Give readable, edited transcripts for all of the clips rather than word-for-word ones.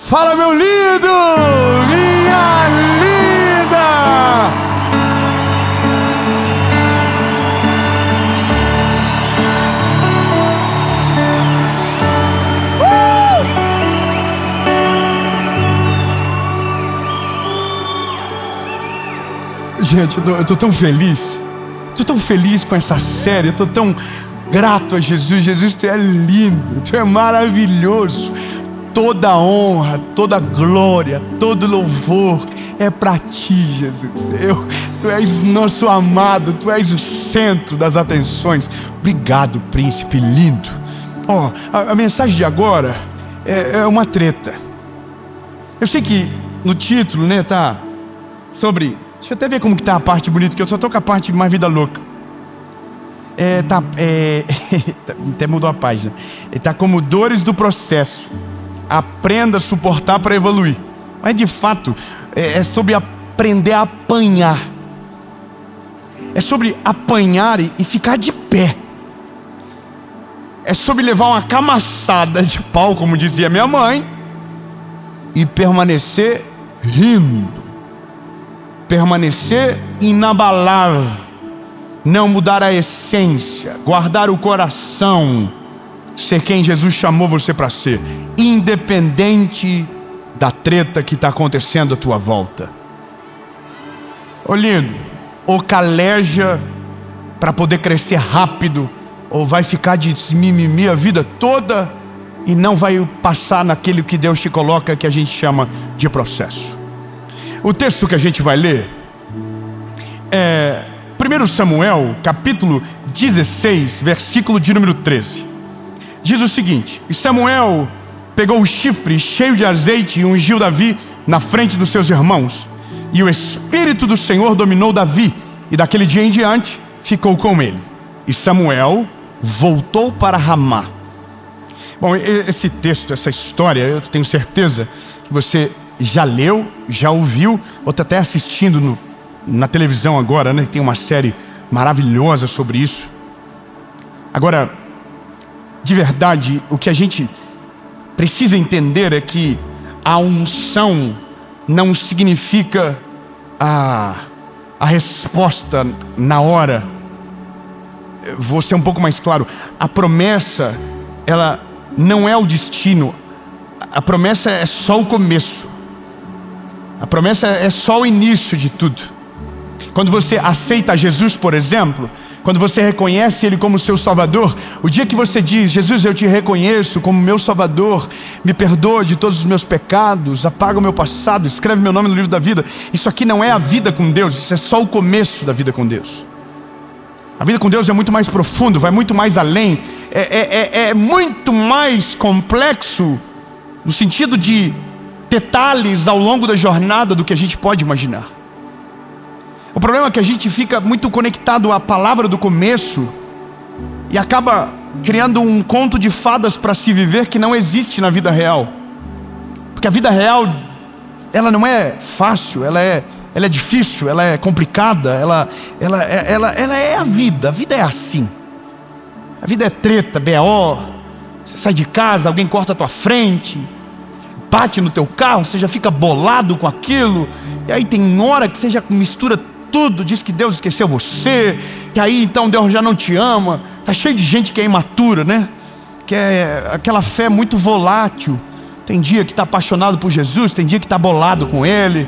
Fala, meu lindo, minha linda. Gente, eu tô tão feliz. Tô tão feliz com essa série. Eu tô tão grato a Jesus. Jesus, tu é lindo, tu é maravilhoso. Toda honra, toda glória, todo louvor é para ti, Jesus. Tu és nosso amado, tu és o centro das atenções. Obrigado, príncipe lindo. A mensagem de agora é uma treta. Eu sei que no título, né, tá sobre... Deixa eu até ver como que tá a parte bonita, que eu só tô com a parte mais vida louca. Até mudou a página. Tá como dores do processo. Aprenda a suportar para evoluir. Mas de fato é sobre aprender a apanhar. É sobre apanhar e ficar de pé. É sobre levar uma camaçada de pau, como dizia minha mãe, e permanecer rindo, permanecer inabalável, não mudar a essência, guardar o coração, ser quem Jesus chamou você para ser, independente da treta que está acontecendo à tua volta. Ô lindo, ou caleja para poder crescer rápido, ou vai ficar de mimimi a vida toda e não vai passar naquele que Deus te coloca, que a gente chama de processo. O texto que a gente vai ler é 1 Samuel, capítulo 16, versículo de número 13. Diz o seguinte: e Samuel pegou o chifre cheio de azeite e ungiu Davi na frente dos seus irmãos. E o Espírito do Senhor dominou Davi, e daquele dia em diante ficou com ele. E Samuel voltou para Ramá. Bom, esse texto, essa história, eu tenho certeza que você já leu, já ouviu, ou está até assistindo na televisão agora, né? Tem uma série maravilhosa sobre isso. Agora, de verdade, o que a gente precisa entender é que a unção não significa a resposta na hora. Vou ser um pouco mais claro. A promessa, ela não é o destino. A promessa é só o começo. A promessa é só o início de tudo. Quando você aceita Jesus, por exemplo, quando você reconhece Ele como seu Salvador, o dia que você diz: Jesus, eu te reconheço como meu Salvador, me perdoa de todos os meus pecados, apaga o meu passado, escreve meu nome no livro da vida. Isso aqui não é a vida com Deus, isso é só o começo da vida com Deus. A vida com Deus é muito mais profundo, vai muito mais além, é muito mais complexo, no sentido de detalhes ao longo da jornada do que a gente pode imaginar. O problema é que a gente fica muito conectado à palavra do começo e acaba criando um conto de fadas para se viver que não existe na vida real. Porque a vida real, ela não é fácil, ela é difícil, ela é complicada, ela é a vida é assim. A vida é treta, BO, você sai de casa, alguém corta a tua frente, bate no teu carro, você já fica bolado com aquilo, e aí tem hora que você já mistura tudo, diz que Deus esqueceu você, que aí então Deus já não te ama. Tá cheio de gente que é imatura, né? Que é aquela fé muito volátil. Tem dia que está apaixonado por Jesus, tem dia que está bolado com Ele.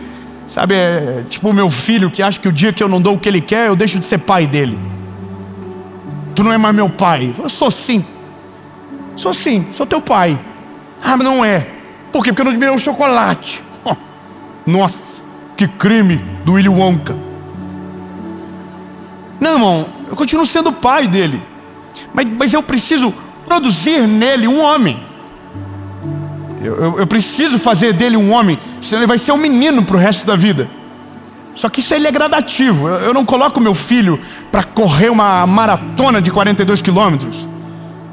Sabe, é tipo o meu filho que acha que o dia que eu não dou o que ele quer, eu deixo de ser pai dele. Tu não é mais meu pai. Eu sou sim, sou teu pai. Ah, mas não é. Por quê? Porque eu não te dei o chocolate. Oh, nossa, que crime do Willy Wonka. Não, irmão, eu continuo sendo o pai dele, mas eu preciso produzir nele um homem. Eu preciso fazer dele um homem, senão ele vai ser um menino para o resto da vida. Só que isso ele é gradativo. Eu não coloco meu filho para correr uma maratona de 42 quilômetros.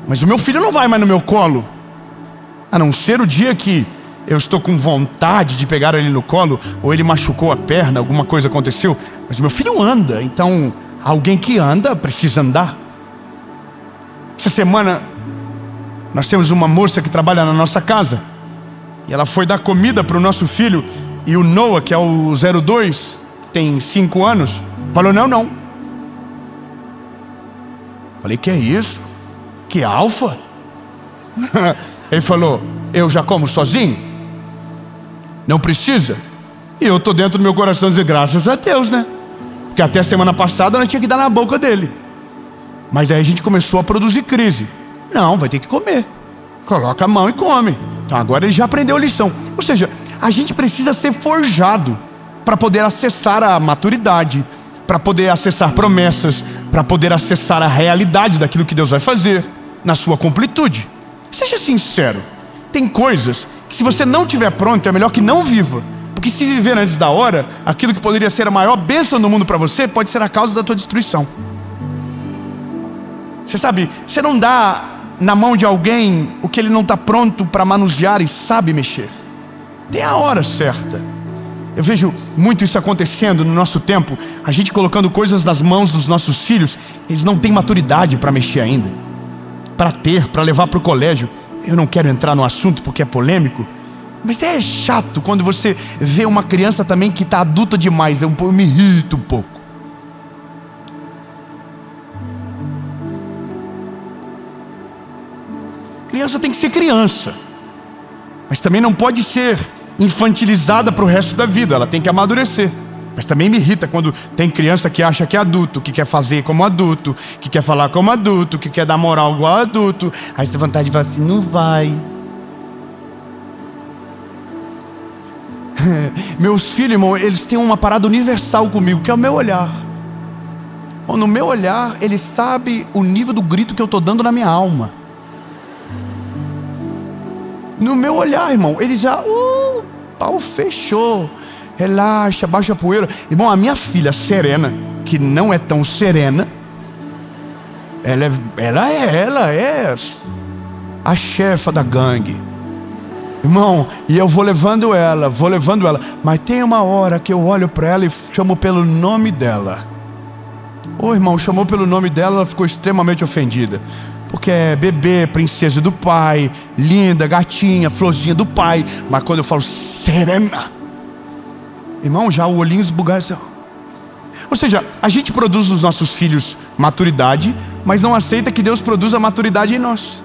Mas o meu filho não vai mais no meu colo, a não ser o dia que eu estou com vontade de pegar ele no colo, ou ele machucou a perna, alguma coisa aconteceu. Mas o meu filho anda, então alguém que anda precisa andar. Essa semana nós temos uma moça que trabalha na nossa casa. E ela foi dar comida para o nosso filho. E o Noah, que é o 02, tem 5 anos, falou: não. Falei: que é isso? Que alfa? Ele falou: eu já como sozinho? Não precisa? E eu estou dentro do meu coração dizer: graças a Deus, né? Porque até a semana passada nós tinha que dar na boca dele. Mas aí a gente começou a produzir crise. Não, vai ter que comer. Coloca a mão e come. Então agora ele já aprendeu a lição. Ou seja, a gente precisa ser forjado para poder acessar a maturidade, para poder acessar promessas, para poder acessar a realidade daquilo que Deus vai fazer na sua completude. Seja sincero. Tem coisas que, se você não estiver pronto, é melhor que não viva. Porque se viver antes da hora, aquilo que poderia ser a maior bênção do mundo para você, pode ser a causa da tua destruição. Você sabe, você não dá na mão de alguém o que ele não está pronto para manusear e sabe mexer. Tem a hora certa. Eu vejo muito isso acontecendo no nosso tempo. A gente colocando coisas nas mãos dos nossos filhos. Eles não têm maturidade para mexer ainda. Para levar para o colégio. Eu não quero entrar no assunto porque é polêmico. Mas é chato quando você vê uma criança também que está adulta demais. Eu me irrito um pouco. Criança tem que ser criança, mas também não pode ser infantilizada para o resto da vida. Ela tem que amadurecer. Mas também me irrita quando tem criança que acha que é adulto, que quer fazer como adulto, que quer falar como adulto, que quer dar moral igual adulto. Aí você tem vontade de falar assim: não vai. Meus filhos, irmão, eles têm uma parada universal comigo, que é o meu olhar. No meu olhar, ele sabe o nível do grito que eu estou dando na minha alma. No meu olhar, irmão, ele já, pau fechou, relaxa, baixa a poeira. Irmão, a minha filha Serena, que não é tão serena, ela é a chefa da gangue. Irmão, e eu vou levando ela, mas tem uma hora que eu olho para ela e chamo pelo nome dela. Irmão, chamou pelo nome dela, ela ficou extremamente ofendida. Porque é bebê, princesa do pai, linda, gatinha, florzinha do pai. Mas quando eu falo Serena, irmão, já o olhinho esbugalha assim. Ou seja, a gente produz nos nossos filhos maturidade, mas não aceita que Deus produza maturidade em nós.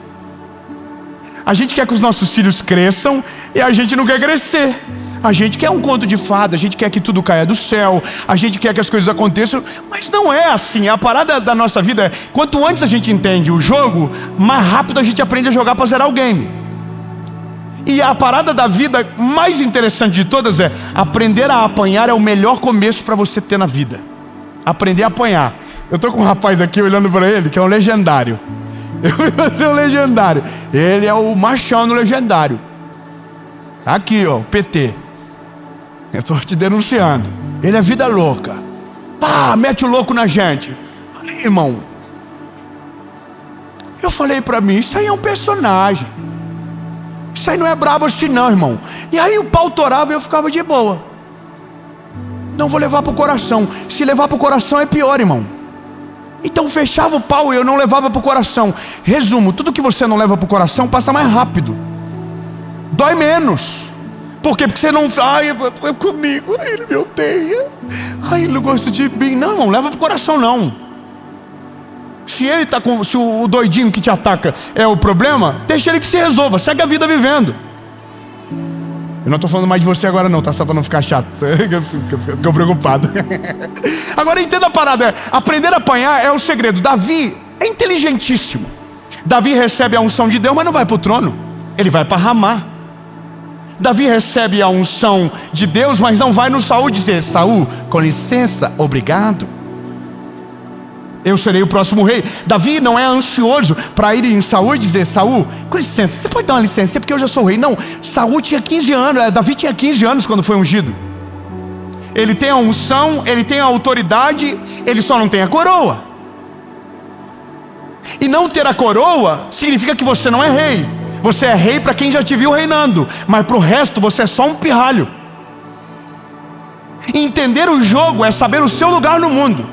A gente quer que os nossos filhos cresçam e a gente não quer crescer. A gente quer um conto de fada, a gente quer que tudo caia do céu, a gente quer que as coisas aconteçam, mas não é assim. A parada da nossa vida é: quanto antes a gente entende o jogo, mais rápido a gente aprende a jogar para zerar o game. E a parada da vida mais interessante de todas é: aprender a apanhar é o melhor começo para você ter na vida. Aprender a apanhar. Eu tô com um rapaz aqui olhando para ele, que é um legendário. Eu vou ser um legendário. Ele é o machão no legendário. Aqui, ó, PT. Eu estou te denunciando. Ele é vida louca. Mete o louco na gente. Falei: irmão, eu falei pra mim, isso aí é um personagem. Isso aí não é brabo assim não, irmão. E aí o pau torava e eu ficava de boa. Não vou levar pro coração. Se levar pro coração é pior, irmão. Então fechava o pau e eu não levava pro coração. Resumo, tudo que você não leva pro coração passa mais rápido. Dói menos. Por quê? Porque você não... é comigo, ele me odeia, ele não gosta de mim. Não leva pro coração não. Se ele tá com... se o doidinho que te ataca é o problema, deixa ele que se resolva, segue a vida vivendo. Eu não estou falando mais de você agora não, tá? Só para não ficar chato. Fico preocupado. Agora entenda a parada, aprender a apanhar é o segredo. Davi é inteligentíssimo. Davi recebe a unção de Deus, mas não vai para o trono. Ele vai para Ramá. Davi recebe a unção de Deus, mas não vai no Saul dizer: Saul, com licença, obrigado, eu serei o próximo rei. Davi não é ansioso para ir em Saul e dizer: Saul, com licença, você pode dar uma licença porque eu já sou rei. Não, Saul tinha 15 anos, Davi tinha 15 anos quando foi ungido. Ele tem a unção, ele tem a autoridade, ele só não tem a coroa. E não ter a coroa significa que você não é rei. Você é rei para quem já te viu reinando, mas para o resto você é só um pirralho. Entender o jogo é saber o seu lugar no mundo.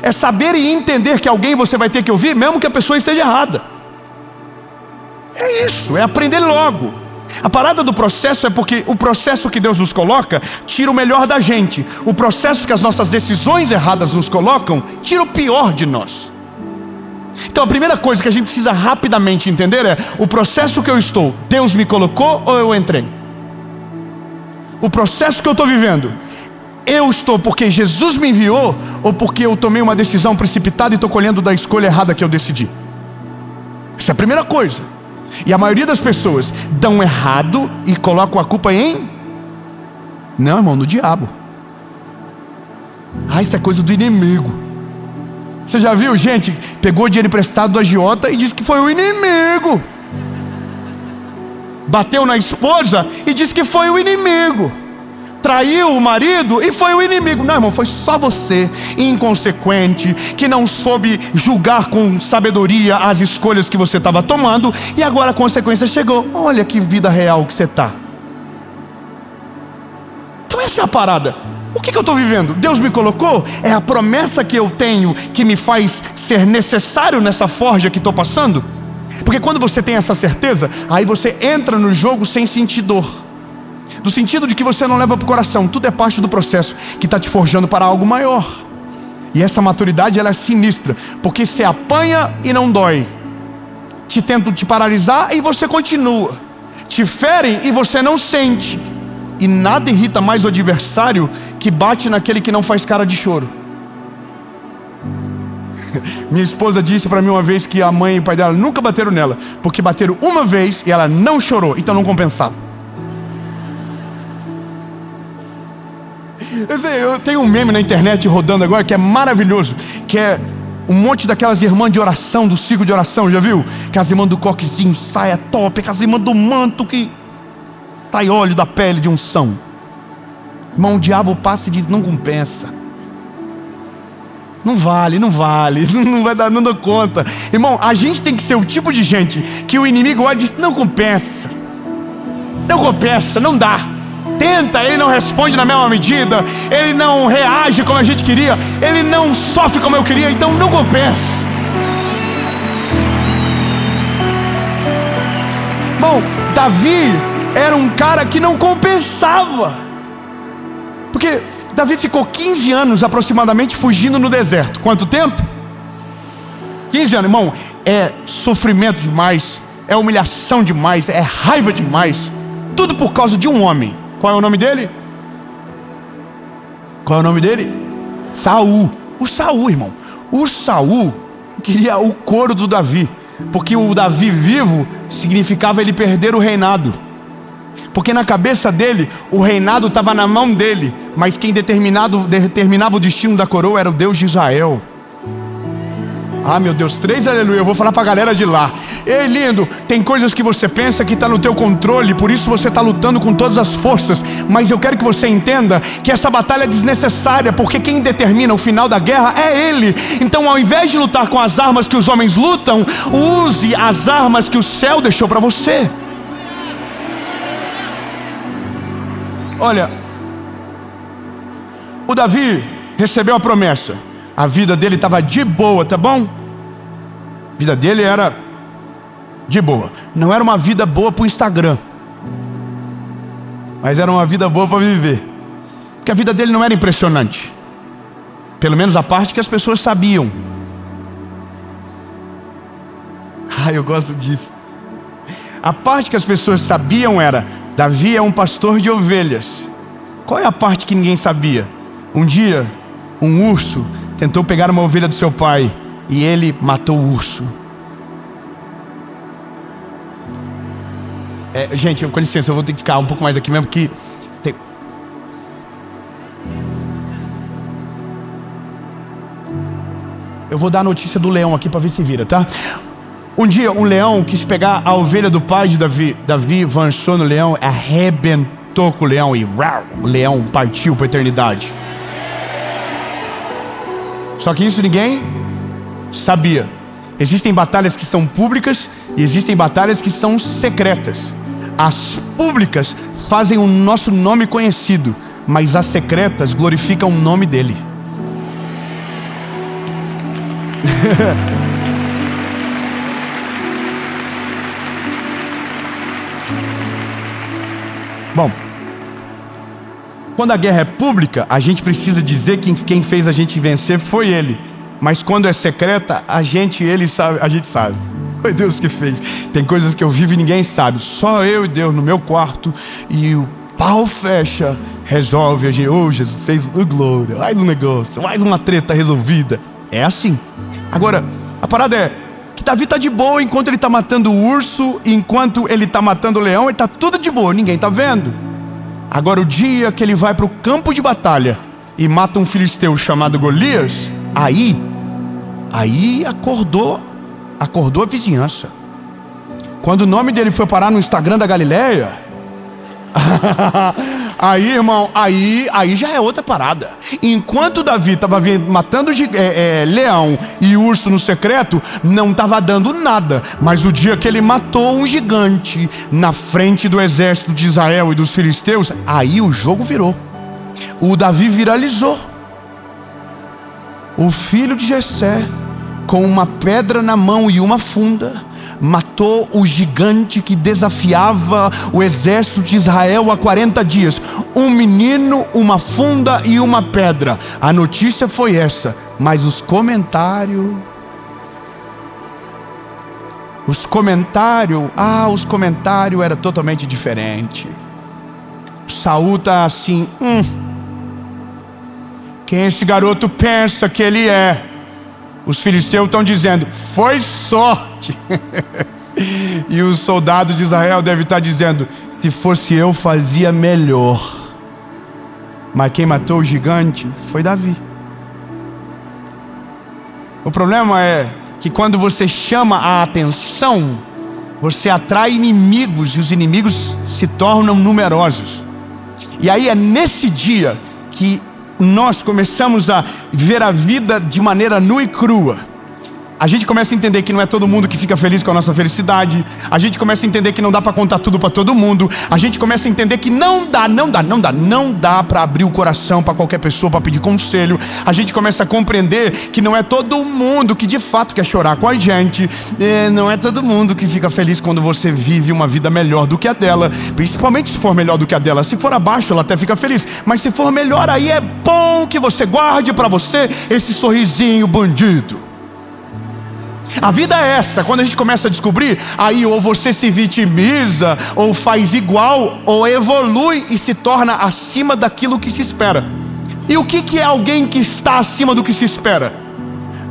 É saber e entender que alguém você vai ter que ouvir, mesmo que a pessoa esteja errada. É isso, é aprender logo. A parada do processo é porque o processo que Deus nos coloca tira o melhor da gente. O processo que as nossas decisões erradas nos colocam tira o pior de nós. Então a primeira coisa que a gente precisa rapidamente entender é: o processo que eu estou, Deus me colocou ou eu entrei? O processo que eu estou vivendo, eu estou porque Jesus me enviou ou porque eu tomei uma decisão precipitada e estou colhendo da escolha errada que eu decidi? Essa é a primeira coisa. E a maioria das pessoas dão errado e colocam a culpa em... Não, irmão, no diabo. Isso é coisa do inimigo. Você já viu gente pegou dinheiro emprestado do agiota e disse que foi o inimigo? Bateu na esposa e disse que foi o inimigo. Traiu o marido e foi o inimigo. Não, irmão, foi só você, inconsequente, que não soube julgar com sabedoria as escolhas que você estava tomando, e agora a consequência chegou. Olha que vida real que você está. Então essa é a parada. O que eu estou vivendo? Deus me colocou? É a promessa que eu tenho que me faz ser necessário nessa forja que estou passando? Porque quando você tem essa certeza, aí você entra no jogo sem sentir dor. No sentido de que você não leva para o coração. Tudo é parte do processo que está te forjando para algo maior. E essa maturidade, ela é sinistra, porque você apanha e não dói. Te tentam te paralisar e você continua. Te ferem e você não sente. E nada irrita mais o adversário que bate naquele que não faz cara de choro. Minha esposa disse para mim uma vez que a mãe e o pai dela nunca bateram nela, porque bateram uma vez e ela não chorou, então não compensava. Eu tenho um meme na internet rodando agora que é maravilhoso, que é um monte daquelas irmãs de oração, do ciclo de oração, já viu? Aquelas irmãs do coquezinho, saia top, aquelas irmãs do manto que sai óleo da pele de unção. Irmão, o diabo passa e diz: não compensa. Não vale, não vai dar, não dou conta. Irmão, a gente tem que ser o tipo de gente que o inimigo olha e diz: não compensa. Não compensa, não dá. Tenta, ele não responde na mesma medida, ele não reage como a gente queria, ele não sofre como eu queria, então não compensa. Bom, Davi era um cara que não compensava, porque Davi ficou 15 anos aproximadamente fugindo no deserto. Quanto tempo? 15 anos, irmão. É sofrimento demais, é humilhação demais, é raiva demais, tudo por causa de um homem. Qual é o nome dele? Qual é o nome dele? Saul. O Saul, irmão. O Saul queria o couro do Davi, porque o Davi vivo significava ele perder o reinado. Porque na cabeça dele, o reinado estava na mão dele, mas quem determinava o destino da coroa era o Deus de Israel. Ah, meu Deus, 3 aleluia, eu vou falar pra galera de lá. Ei, lindo, tem coisas que você pensa que está no teu controle, por isso você está lutando com todas as forças, mas eu quero que você entenda que essa batalha é desnecessária, porque quem determina o final da guerra é Ele. Então, ao invés de lutar com as armas que os homens lutam, use as armas que o céu deixou para você. Olha, o Davi recebeu a promessa. A vida dele estava de boa, tá bom? A vida dele era de boa. Não era uma vida boa para o Instagram, mas era uma vida boa para viver. Porque a vida dele não era impressionante. Pelo menos a parte que as pessoas sabiam. Eu gosto disso. A parte que as pessoas sabiam era: Davi é um pastor de ovelhas. Qual é a parte que ninguém sabia? Um dia, um urso tentou pegar uma ovelha do seu pai e ele matou o urso. Gente, com licença, eu vou ter que ficar um pouco mais aqui mesmo, porque eu vou dar a notícia do leão aqui para ver se vira, tá? Um dia um leão quis pegar a ovelha do pai de Davi. Davi avançou no leão, arrebentou com o leão e o leão partiu para a eternidade. Só que isso ninguém sabia. Existem batalhas que são públicas e existem batalhas que são secretas. As públicas fazem o nosso nome conhecido, mas as secretas glorificam o nome dele. Bom, quando a guerra é pública, a gente precisa dizer que quem fez a gente vencer foi ele. Mas quando é secreta, a gente sabe. Foi Deus que fez. Tem coisas que eu vivo e ninguém sabe. Só eu e Deus no meu quarto. E o pau fecha, resolve. A gente, Jesus fez glória. Mais um negócio, mais uma treta resolvida. É assim. Agora, a parada é que Davi está de boa enquanto ele está matando o urso. Enquanto ele está matando o leão, ele está tudo de boa. Ninguém está vendo. Agora, o dia que ele vai para o campo de batalha e mata um filisteu chamado Golias, aí acordou a vizinhança. Quando o nome dele foi parar no Instagram da Galileia, aí, irmão, aí já é outra parada. Enquanto Davi estava matando leão e urso no secreto, não estava dando nada. Mas o dia que ele matou um gigante na frente do exército de Israel e dos filisteus, aí o jogo virou. O Davi viralizou. O filho de Jessé, com uma pedra na mão e uma funda, matou o gigante que desafiava o exército de Israel há 40 dias. Um menino, uma funda e uma pedra. A notícia foi essa, mas os comentários era totalmente diferente. Saul tá assim, quem esse garoto pensa que ele é? Os filisteus estão dizendo, foi sorte. E o soldado de Israel deve estar dizendo, se fosse eu fazia melhor. Mas quem matou o gigante foi Davi. O problema é que quando você chama a atenção, você atrai inimigos e os inimigos se tornam numerosos. E aí é nesse dia que nós começamos a ver a vida de maneira nua e crua. A gente começa a entender que não é todo mundo que fica feliz com a nossa felicidade. A gente começa a entender que não dá para contar tudo para todo mundo. A gente começa a entender que não dá para abrir o coração para qualquer pessoa para pedir conselho. A gente começa a compreender que não é todo mundo que de fato quer chorar com a gente. Não é todo mundo que fica feliz quando você vive uma vida melhor do que a dela. Principalmente se for melhor do que a dela. Se for abaixo, ela até fica feliz. Mas se for melhor, aí é bom que você guarde para você esse sorrisinho bandido. A vida é essa. Quando a gente começa a descobrir, aí ou você se vitimiza, ou faz igual, ou evolui e se torna acima daquilo que se espera. E o que é alguém que está acima do que se espera?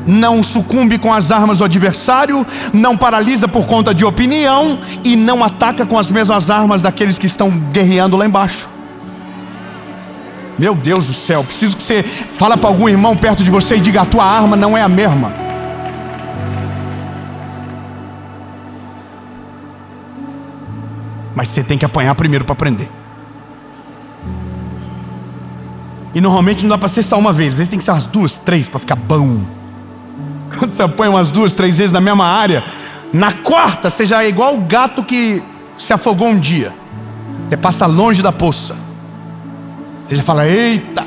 Não sucumbe com as armas do adversário, não paralisa por conta de opinião e não ataca com as mesmas armas daqueles que estão guerreando lá embaixo. Meu Deus do céu, preciso que você fale para algum irmão perto de você e diga, a tua arma não é a mesma. Mas você tem que apanhar primeiro para aprender. E normalmente não dá para ser só uma vez. Às vezes tem que ser umas 2, 3 para ficar bom. Quando você apanha umas 2, 3 vezes na mesma área, na quarta você já é igual o gato que se afogou um dia. Você passa longe da poça. Você já fala, eita.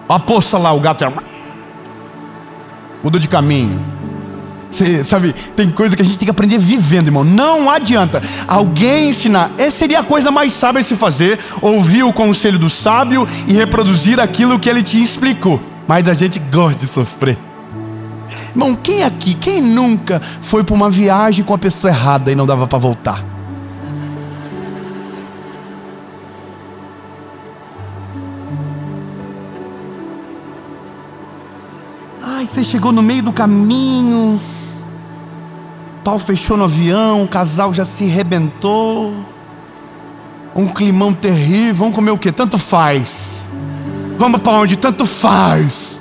Olha a poça lá, o gato já mudou de caminho. Você sabe, tem coisa que a gente tem que aprender vivendo, irmão. Não adianta alguém ensinar. Essa seria a coisa mais sábia a se fazer. Ouvir o conselho do sábio e reproduzir aquilo que ele te explicou. Mas a gente gosta de sofrer. Irmão, quem nunca foi para uma viagem com a pessoa errada e não dava para voltar? Ai, você chegou no meio do caminho, pau fechou no avião, o casal já se arrebentou, um climão terrível. Vamos comer o quê? Tanto faz. Vamos para onde? Tanto faz.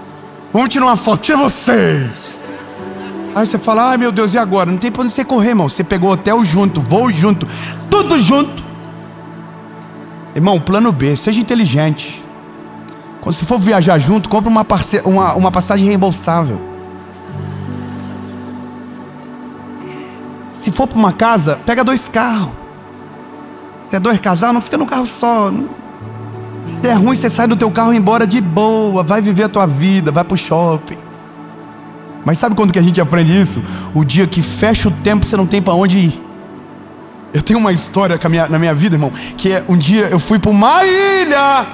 Vamos tirar uma foto, tira vocês. Aí você fala, ai meu Deus, e agora? Não tem pra onde você correr, irmão. Você pegou hotel junto, voo junto, tudo junto. Irmão, plano B, seja inteligente. Quando você for viajar junto, compra uma passagem reembolsável. Se for para uma casa, pega 2 carros. Se é 2 casais, não fica num carro só. Se der ruim, você sai do teu carro e ir embora de boa. Vai viver a tua vida, vai pro shopping. Mas sabe quando que a gente aprende isso? O dia que fecha o tempo, você não tem para onde ir. Eu tenho uma história na minha vida, irmão, que é um dia eu fui para uma ilha.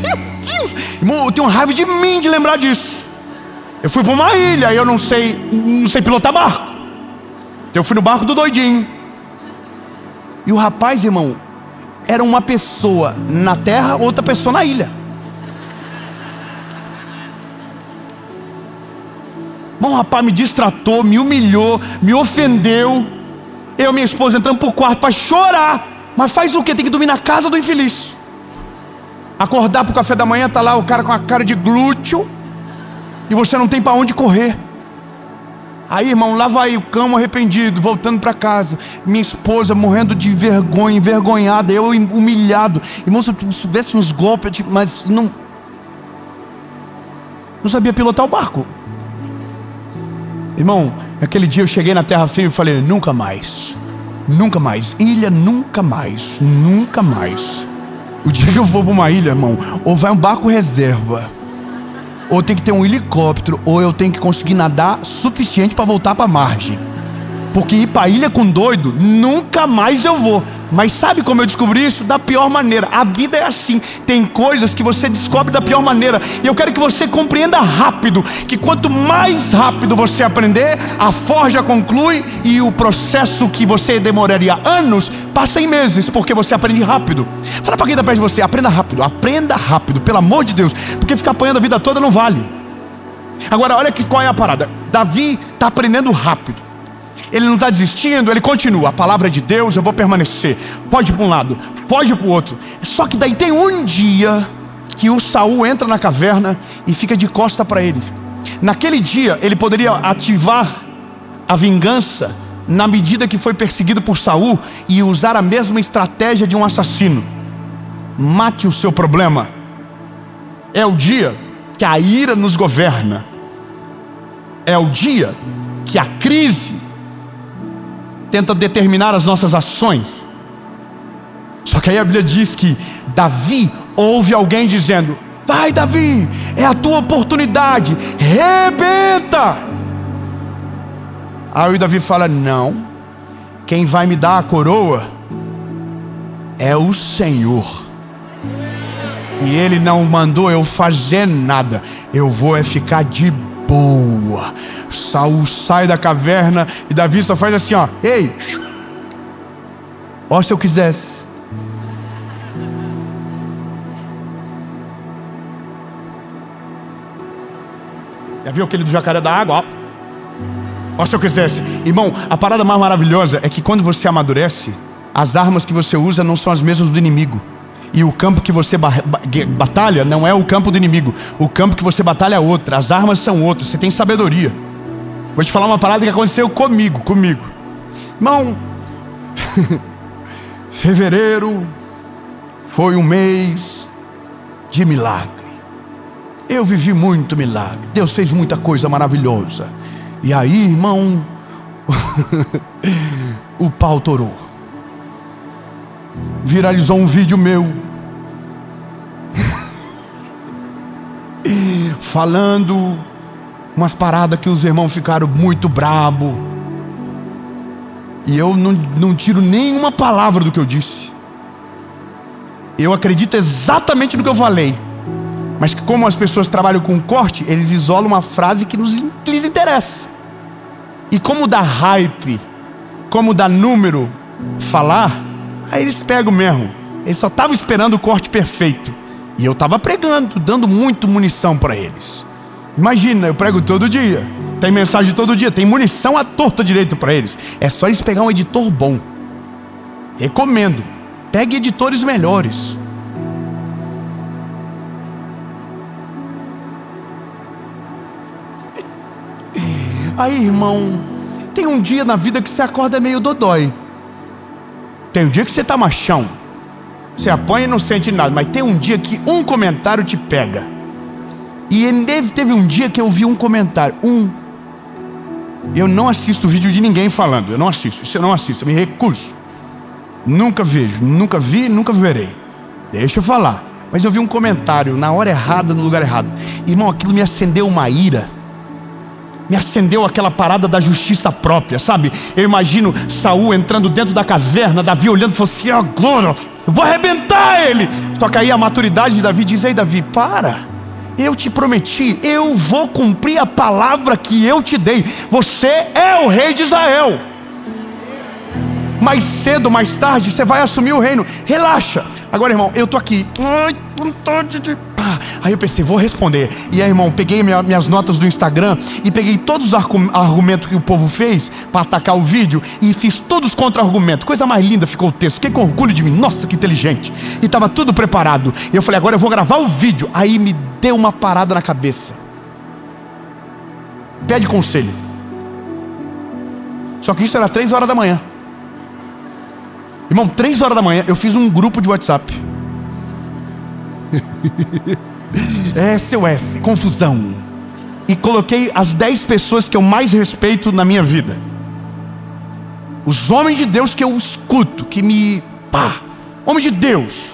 Meu Deus, irmão, eu tenho raiva de mim de lembrar disso. Eu fui para uma ilha e eu não sei pilotar barco. Então eu fui no barco do doidinho. E o rapaz, irmão, era uma pessoa na terra, outra pessoa na ilha. Irmão, o rapaz me distratou, me humilhou, me ofendeu. Eu e minha esposa entramos pro quarto para chorar. Mas faz o quê? Tem que dormir na casa do infeliz. Acordar pro café da manhã, tá lá o cara com a cara de glúteo e você não tem para onde correr. Aí, irmão, lá vai o cão arrependido, voltando para casa. Minha esposa morrendo de vergonha, envergonhada, eu humilhado. Irmão, se eu soubesse uns golpes, mas não sabia pilotar o barco. Irmão, aquele dia eu cheguei na terra firme e falei: nunca mais, ilha, nunca mais. O dia que eu for para uma ilha, irmão, ou vai um barco reserva, ou tem que ter um helicóptero, ou eu tenho que conseguir nadar suficiente para voltar para a margem. Porque ir para a ilha com doido, nunca mais eu vou. Mas sabe como eu descobri isso? Da pior maneira. A vida é assim. Tem coisas que você descobre da pior maneira. E eu quero que você compreenda rápido, que quanto mais rápido você aprender, a forja conclui, e o processo que você demoraria anos passa em meses, porque você aprende rápido. Fala para quem está perto de você: aprenda rápido, pelo amor de Deus, porque ficar apanhando a vida toda não vale. Agora olha qual é a parada. Davi está aprendendo rápido. Ele não está desistindo, ele continua. A palavra de Deus, eu vou permanecer. Pode ir para um lado, pode ir para o outro. Só que daí tem um dia que o Saul entra na caverna e fica de costa para ele. Naquele dia ele poderia ativar a vingança na medida que foi perseguido por Saul e usar a mesma estratégia de um assassino. Mate o seu problema. É o dia que a ira nos governa. É o dia que a crise tenta determinar as nossas ações. Só que aí a Bíblia diz que Davi ouve alguém dizendo: vai, Davi, é a tua oportunidade, rebenta. Aí o Davi fala: não, quem vai me dar a coroa é o Senhor, e Ele não mandou eu fazer nada, eu vou ficar de boa. Saul sai da caverna e Davi só faz assim, ó: ei, ó, se eu quisesse. Já viu aquele do jacaré da água? Ó, se eu quisesse. Irmão, a parada mais maravilhosa é que quando você amadurece, as armas que você usa não são as mesmas do inimigo. E o campo que você batalha não é o campo do inimigo. O campo que você batalha é outro. As armas são outras. Você tem sabedoria. Vou te falar uma parada que aconteceu comigo. Irmão, fevereiro foi um mês de milagre. Eu vivi muito milagre. Deus fez muita coisa maravilhosa. E aí, irmão, o pau torou. Viralizou um vídeo meu falando umas paradas que os irmãos ficaram muito brabo. E eu não tiro nenhuma palavra do que eu disse. Eu acredito exatamente no que eu falei. Mas que como as pessoas trabalham com corte, eles isolam uma frase que lhes interessa. E como dá hype, como dá número falar, aí eles pegam mesmo. Eles só estavam esperando o corte perfeito. E eu estava pregando, dando muito munição para eles. Imagina, eu prego todo dia, tem mensagem todo dia, tem munição à torta direito para eles. É só eles pegar um editor bom. Recomendo, pegue editores melhores. Aí, irmão, tem um dia na vida que você acorda meio dodói. Tem um dia que você tá machão, você apanha e não sente nada. Mas tem um dia que um comentário te pega. E teve um dia que eu vi um comentário. Eu não assisto vídeo de ninguém falando. Eu não assisto, isso eu não assisto, eu me recuso. Nunca vejo, nunca vi, nunca verei. Deixa eu falar. Mas eu vi um comentário na hora errada, no lugar errado. Irmão, aquilo me acendeu uma ira. me acendeu aquela parada da justiça própria, sabe? Eu imagino Saul entrando dentro da caverna, Davi olhando e falou assim: agora eu vou arrebentar ele. Só que aí a maturidade de Davi diz: ei Davi, para, eu te prometi, eu vou cumprir a palavra que eu te dei. Você é o rei de Israel. Mais cedo, mais tarde, você vai assumir o reino. Relaxa. Agora, irmão, eu tô aqui. Ai, vontade de... Aí eu pensei, vou responder. E aí, irmão, peguei minhas notas do Instagram e peguei todos os argumentos que o povo fez para atacar o vídeo e fiz todos os contra-argumentos. Coisa mais linda ficou o texto. Fiquei com orgulho de mim. Nossa, que inteligente. E tava tudo preparado. E eu falei, agora eu vou gravar o vídeo. Aí me deu uma parada na cabeça. Pede conselho. Só que isso era 3 horas da manhã. Irmão, 3 horas da manhã eu fiz um grupo de WhatsApp. SOS, confusão. E coloquei as 10 pessoas que eu mais respeito na minha vida. Os homens de Deus que eu escuto, que me... homem de Deus.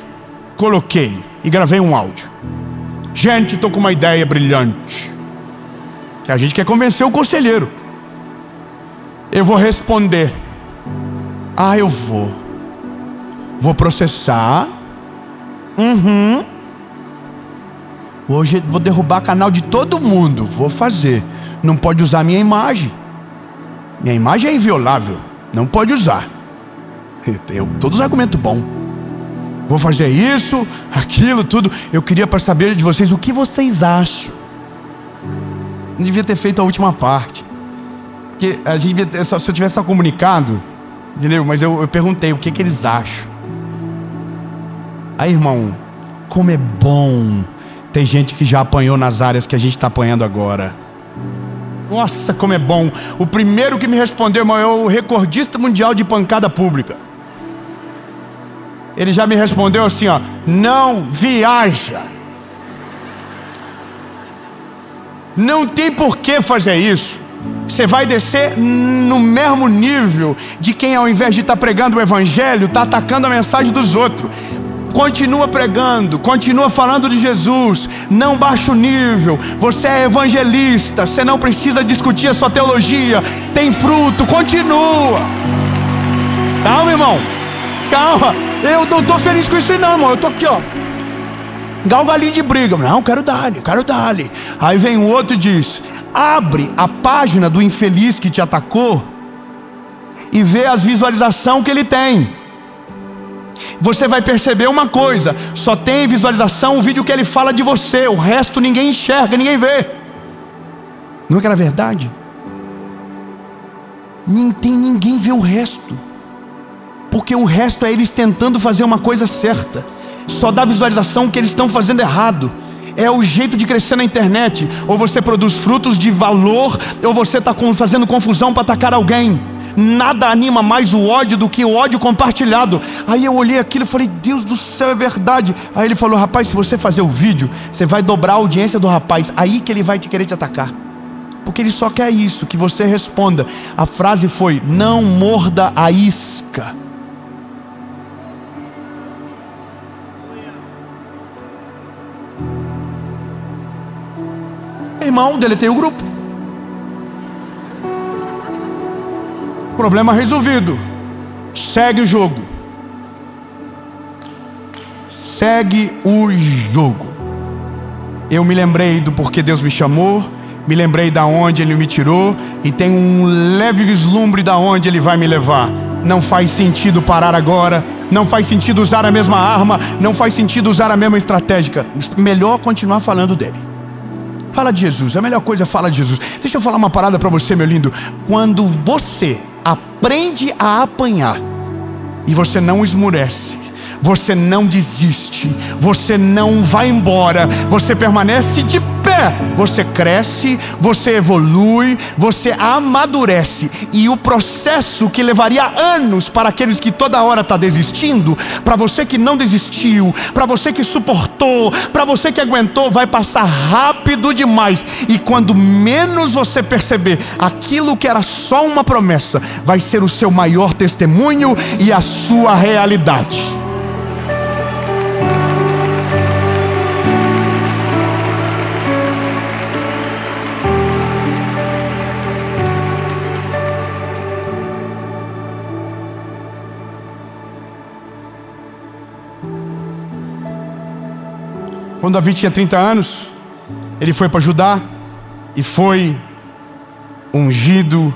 Coloquei e gravei um áudio. Gente, tô com uma ideia brilhante. Que a gente quer convencer o conselheiro. Eu vou responder. Eu vou processar. Hoje vou derrubar canal de todo mundo. Vou fazer. Não pode usar minha imagem. Minha imagem é inviolável. Não pode usar. Todos os argumentos bons. Vou fazer isso, aquilo, tudo. Eu queria para saber de vocês o que vocês acham. Não devia ter feito a última parte. Porque a gente devia ter, se eu tivesse só comunicado, entendeu? Mas eu perguntei o que eles acham. Aí, irmão, como é bom ter gente que já apanhou nas áreas que a gente está apanhando agora. Nossa, como é bom. O primeiro que me respondeu, irmão, é o recordista mundial de pancada pública. Ele já me respondeu assim, ó: não viaja. Não tem por que fazer isso. Você vai descer no mesmo nível de quem, ao invés de estar pregando o evangelho, está atacando a mensagem dos outros. Continua pregando, continua falando de Jesus. Não baixa o nível. Você é evangelista. Você não precisa discutir a sua teologia. Tem fruto, continua. Calma, irmão. Calma. Eu não estou feliz com isso não, irmão. Eu estou aqui, ó, galgalinho de briga. Não, quero dar-lhe. Aí vem o outro e diz: abre a página do infeliz que te atacou e vê as visualizações que ele tem. Você vai perceber uma coisa: só tem visualização o vídeo que ele fala de você. O resto ninguém enxerga, ninguém vê. Não é que era verdade? Ninguém vê o resto, porque o resto é eles tentando fazer uma coisa certa. Só dá visualização que eles estão fazendo errado. É o jeito de crescer na internet. Ou você produz frutos de valor, ou você está fazendo confusão para atacar alguém. Nada anima mais o ódio do que o ódio compartilhado. Aí eu olhei aquilo e falei: Deus do céu, é verdade. Aí ele falou: rapaz, se você fazer o vídeo, você vai dobrar a audiência do rapaz. Aí que ele vai querer te atacar, porque ele só quer isso, que você responda. A frase foi: não morda a isca. Irmão, deletei o grupo. Problema resolvido. Segue o jogo. Segue o jogo. Eu me lembrei do porquê Deus me chamou, me lembrei da onde Ele me tirou, e tem um leve vislumbre da onde Ele vai me levar. Não faz sentido parar agora. Não faz sentido usar a mesma arma. Não faz sentido usar a mesma estratégia. Melhor continuar falando dele. Fala de Jesus, a melhor coisa é falar de Jesus. Deixa eu falar uma parada para você, meu lindo. Quando você aprende a apanhar e você não esmurece, você não desiste, você não vai embora, você permanece de pé, você cresce, você evolui, você amadurece. E o processo que levaria anos para aqueles que toda hora está desistindo, para você que não desistiu, para você que suportou, para você que aguentou, vai passar rápido demais. E quando menos você perceber, aquilo que era só uma promessa vai ser o seu maior testemunho e a sua realidade. Quando Davi tinha 30 anos, ele foi para Judá e foi ungido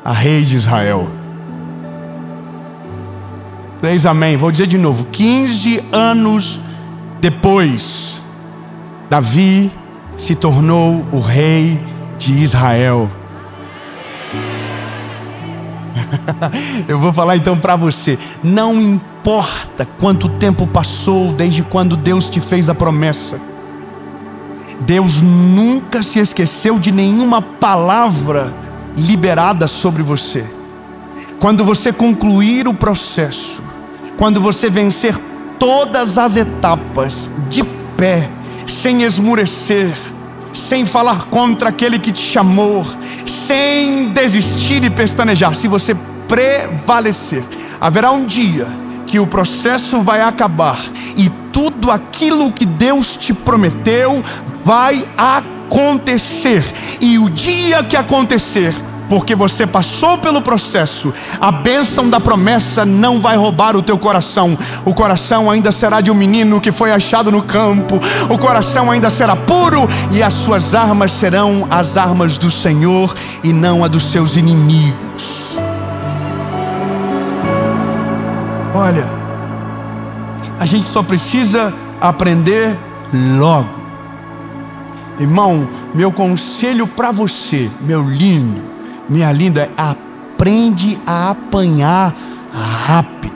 a rei de Israel. Diz amém. Vou dizer de novo. 15 anos depois, Davi se tornou o rei de Israel. Eu vou falar então para você. Não importa quanto tempo passou desde quando Deus te fez a promessa. Deus nunca se esqueceu de nenhuma palavra liberada sobre você. Quando você concluir o processo, quando você vencer todas as etapas de pé, sem esmurecer, sem falar contra aquele que te chamou, sem desistir e pestanejar, se você prevalecer, haverá um dia que o processo vai acabar e tudo aquilo que Deus te prometeu vai acontecer. E o dia que acontecer, porque você passou pelo processo, a bênção da promessa não vai roubar o teu coração. O coração ainda será de um menino que foi achado no campo. O coração ainda será puro e as suas armas serão as armas do Senhor e não a dos seus inimigos. Olha, a gente só precisa aprender logo. Irmão, meu conselho para você, meu lindo, minha linda, é aprende a apanhar rápido.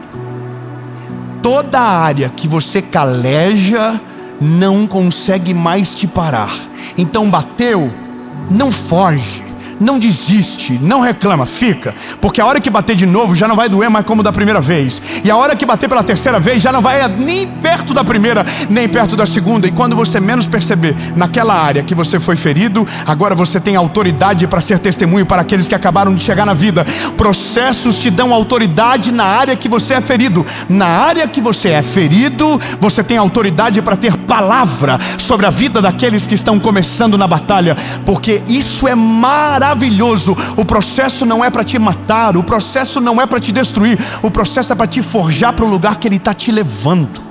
Toda área que você caleja não consegue mais te parar. Então bateu, não foge, não desiste, não reclama, fica. Porque a hora que bater de novo já não vai doer mais como da primeira vez. E a hora que bater pela terceira vez já não vai nem perto da primeira, nem perto da segunda. E quando você menos perceber, naquela área que você foi ferido, agora você tem autoridade para ser testemunho para aqueles que acabaram de chegar na vida. Processos te dão autoridade na área que você é ferido. Na área que você é ferido, você tem autoridade para ter palavra sobre a vida daqueles que estão começando na batalha. Porque isso é maravilhoso. O processo não é para te matar, o processo não é para te destruir, o processo é para te forjar para o lugar que Ele está te levando.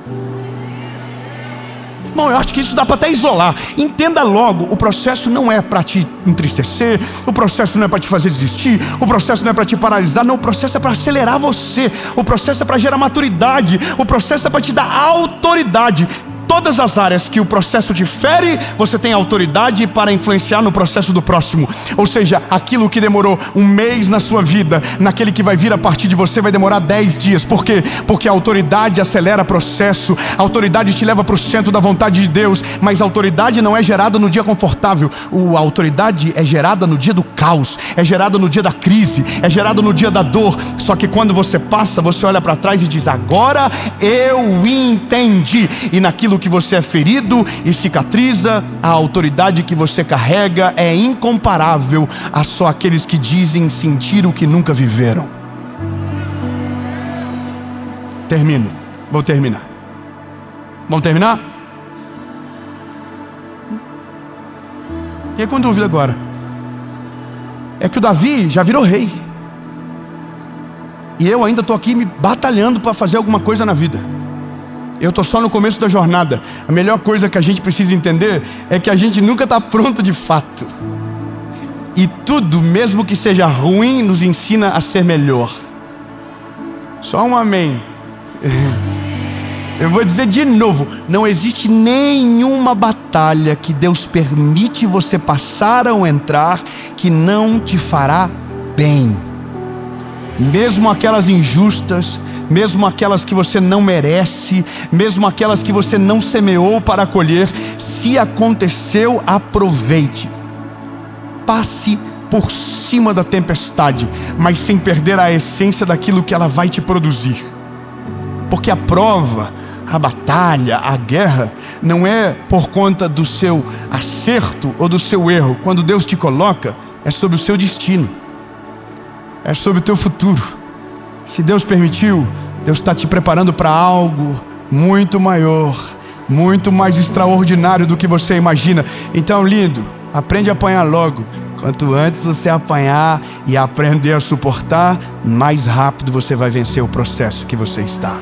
Bom, eu acho que isso dá para até isolar. Entenda logo, o processo não é para te entristecer, o processo não é para te fazer desistir, o processo não é para te paralisar, não, o processo é para acelerar você, o processo é para gerar maturidade, o processo é para te dar autoridade. Todas as áreas que o processo te fere, você tem autoridade para influenciar no processo do próximo. Ou seja, aquilo que demorou um mês na sua vida, naquele que vai vir a partir de você vai demorar 10 dias. Por quê? Porque a autoridade acelera o processo. A autoridade te leva para o centro da vontade de Deus. Mas a autoridade não é gerada no dia confortável. A autoridade é gerada no dia do caos, é gerada no dia da crise, é gerada no dia da dor. Só que quando você passa, você olha para trás e diz: agora eu entendi. E naquilo que você é ferido e cicatriza, a autoridade que você carrega é incomparável a só aqueles que dizem sentir o que nunca viveram. Termino. Vou terminar. Vamos terminar? Fiquei com dúvida agora. É que o Davi já virou rei. E eu ainda estou aqui me batalhando para fazer alguma coisa na vida. Eu estou só no começo da jornada. A melhor coisa que a gente precisa entender é que a gente nunca está pronto de fato. E tudo, mesmo que seja ruim, nos ensina a ser melhor. Só um amém. Eu vou dizer de novo: não existe nenhuma batalha que Deus permite você passar ou entrar que não te fará bem. Mesmo aquelas injustas, mesmo aquelas que você não merece, mesmo aquelas que você não semeou para colher, se aconteceu, aproveite. Passe por cima da tempestade, mas sem perder a essência daquilo que ela vai te produzir. Porque a prova, a batalha, a guerra, não é por conta do seu acerto ou do seu erro. Quando Deus te coloca, é sobre o seu destino, é sobre o teu futuro. Se Deus permitiu, Deus está te preparando para algo muito maior, muito mais extraordinário do que você imagina. Então, lindo, aprende a apanhar logo. Quanto antes você apanhar e aprender a suportar, mais rápido você vai vencer o processo que você está.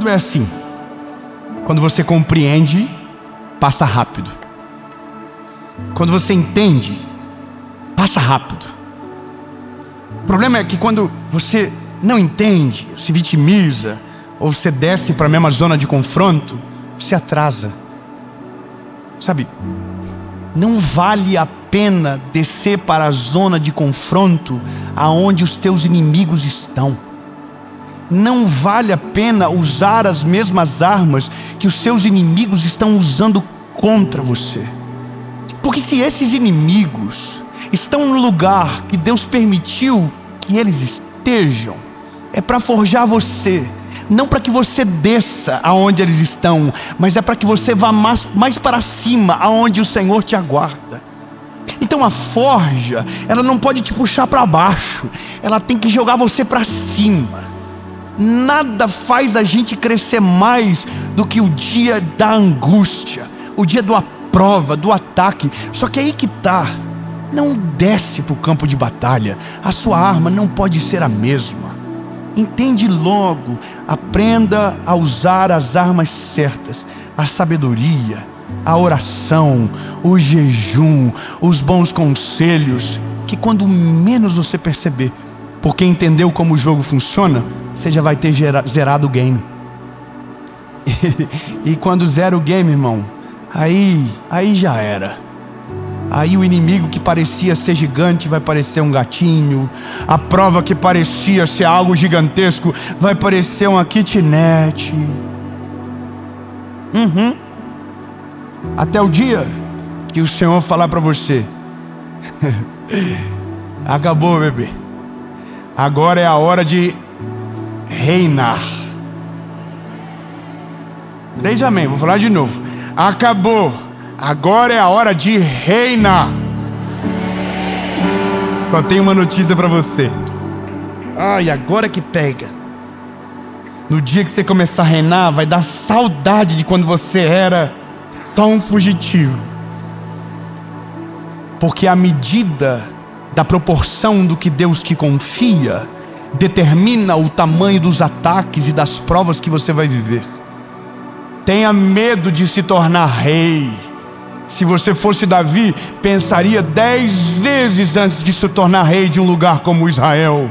Tudo é assim. Quando você compreende, passa rápido. Quando você entende, passa rápido. O problema é que quando você não entende, se vitimiza, ou você desce para a mesma zona de confronto, você atrasa. Sabe, não vale a pena descer para a zona de confronto aonde os teus inimigos estão. Não vale a pena usar as mesmas armas que os seus inimigos estão usando contra você. Porque se esses inimigos estão no lugar que Deus permitiu que eles estejam, é para forjar você. Não para que você desça aonde eles estão, mas é para que você vá mais para cima, aonde o Senhor te aguarda. Então a forja, ela não pode te puxar para baixo, ela tem que jogar você para cima. Nada faz a gente crescer mais do que o dia da angústia, o dia da prova, do ataque. Só que aí que tá, não desce para o campo de batalha, a sua arma não pode ser a mesma. Entende logo, aprenda a usar as armas certas, a sabedoria, a oração, o jejum, os bons conselhos, que quando menos você perceber, porque entendeu como o jogo funciona, você já vai ter zerado o game. E quando zera o game, irmão, aí já era. Aí o inimigo que parecia ser gigante vai parecer um gatinho. A prova que parecia ser algo gigantesco vai parecer uma kitnet. Até o dia que o Senhor falar para você: acabou, bebê. Agora é a hora de reinar. 3 amém, vou falar de novo. Acabou. Agora é a hora de reinar. Só tenho uma notícia para você. Ai, agora que pega. No dia que você começar a reinar, vai dar saudade de quando você era só um fugitivo. Porque a medida da proporção do que Deus te confia determina o tamanho dos ataques e das provas que você vai viver. Tenha medo de se tornar rei. Se você fosse Davi, pensaria 10 vezes antes de se tornar rei de um lugar como Israel.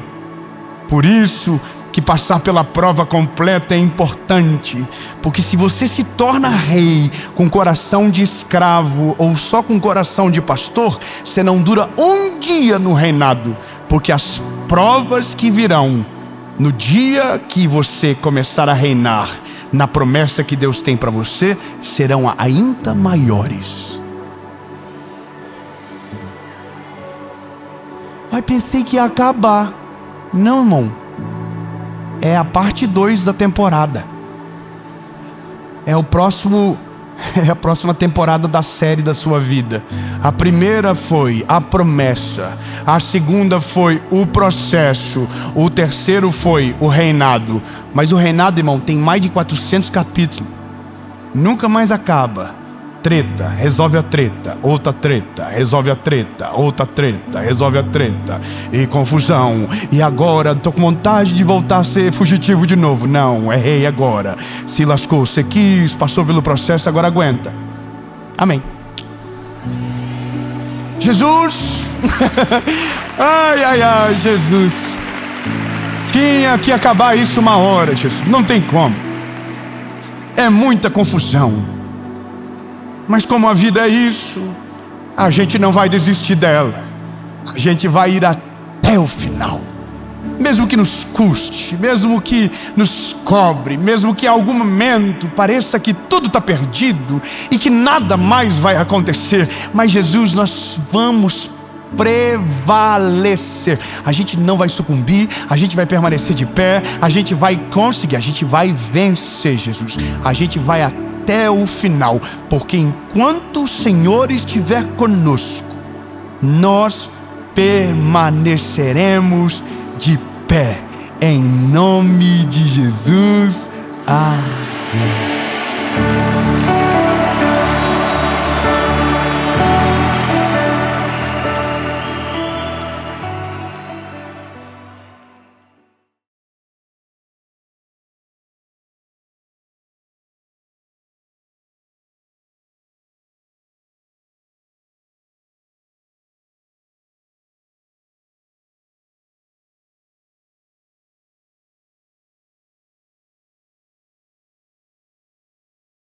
Por isso que passar pela prova completa é importante, porque se você se torna rei com coração de escravo ou só com coração de pastor, você não dura um dia no reinado, porque as provas que virão no dia que você começar a reinar na promessa que Deus tem para você serão ainda maiores. Mas pensei que ia acabar. Não, irmão. É a parte 2 da temporada. É a próxima temporada da série da sua vida. A primeira foi a promessa. A segunda foi o processo. O terceiro foi o reinado. Mas o reinado, irmão, tem mais de 400 capítulos. Nunca mais acaba. Treta, resolve a treta, outra treta, resolve a treta, outra treta, resolve a treta, e confusão, e agora tô com vontade de voltar a ser fugitivo de novo. Não, é rei agora. Se lascou, você quis, passou pelo processo, agora aguenta. Amém. Jesus. Ai, Jesus. Tinha que acabar isso uma hora, Jesus. Não tem como. É muita confusão. Mas como a vida é isso, a gente não vai desistir dela. A gente vai ir até o final. Mesmo que nos custe, mesmo que nos cobre, mesmo que em algum momento pareça que tudo está perdido e que nada mais vai acontecer. Mas Jesus, nós vamos prevalecer. A gente não vai sucumbir, a gente vai permanecer de pé, a gente vai conseguir, a gente vai vencer, Jesus. A gente vai até o final, porque enquanto o Senhor estiver conosco, nós permaneceremos de pé, em nome de Jesus. Amém.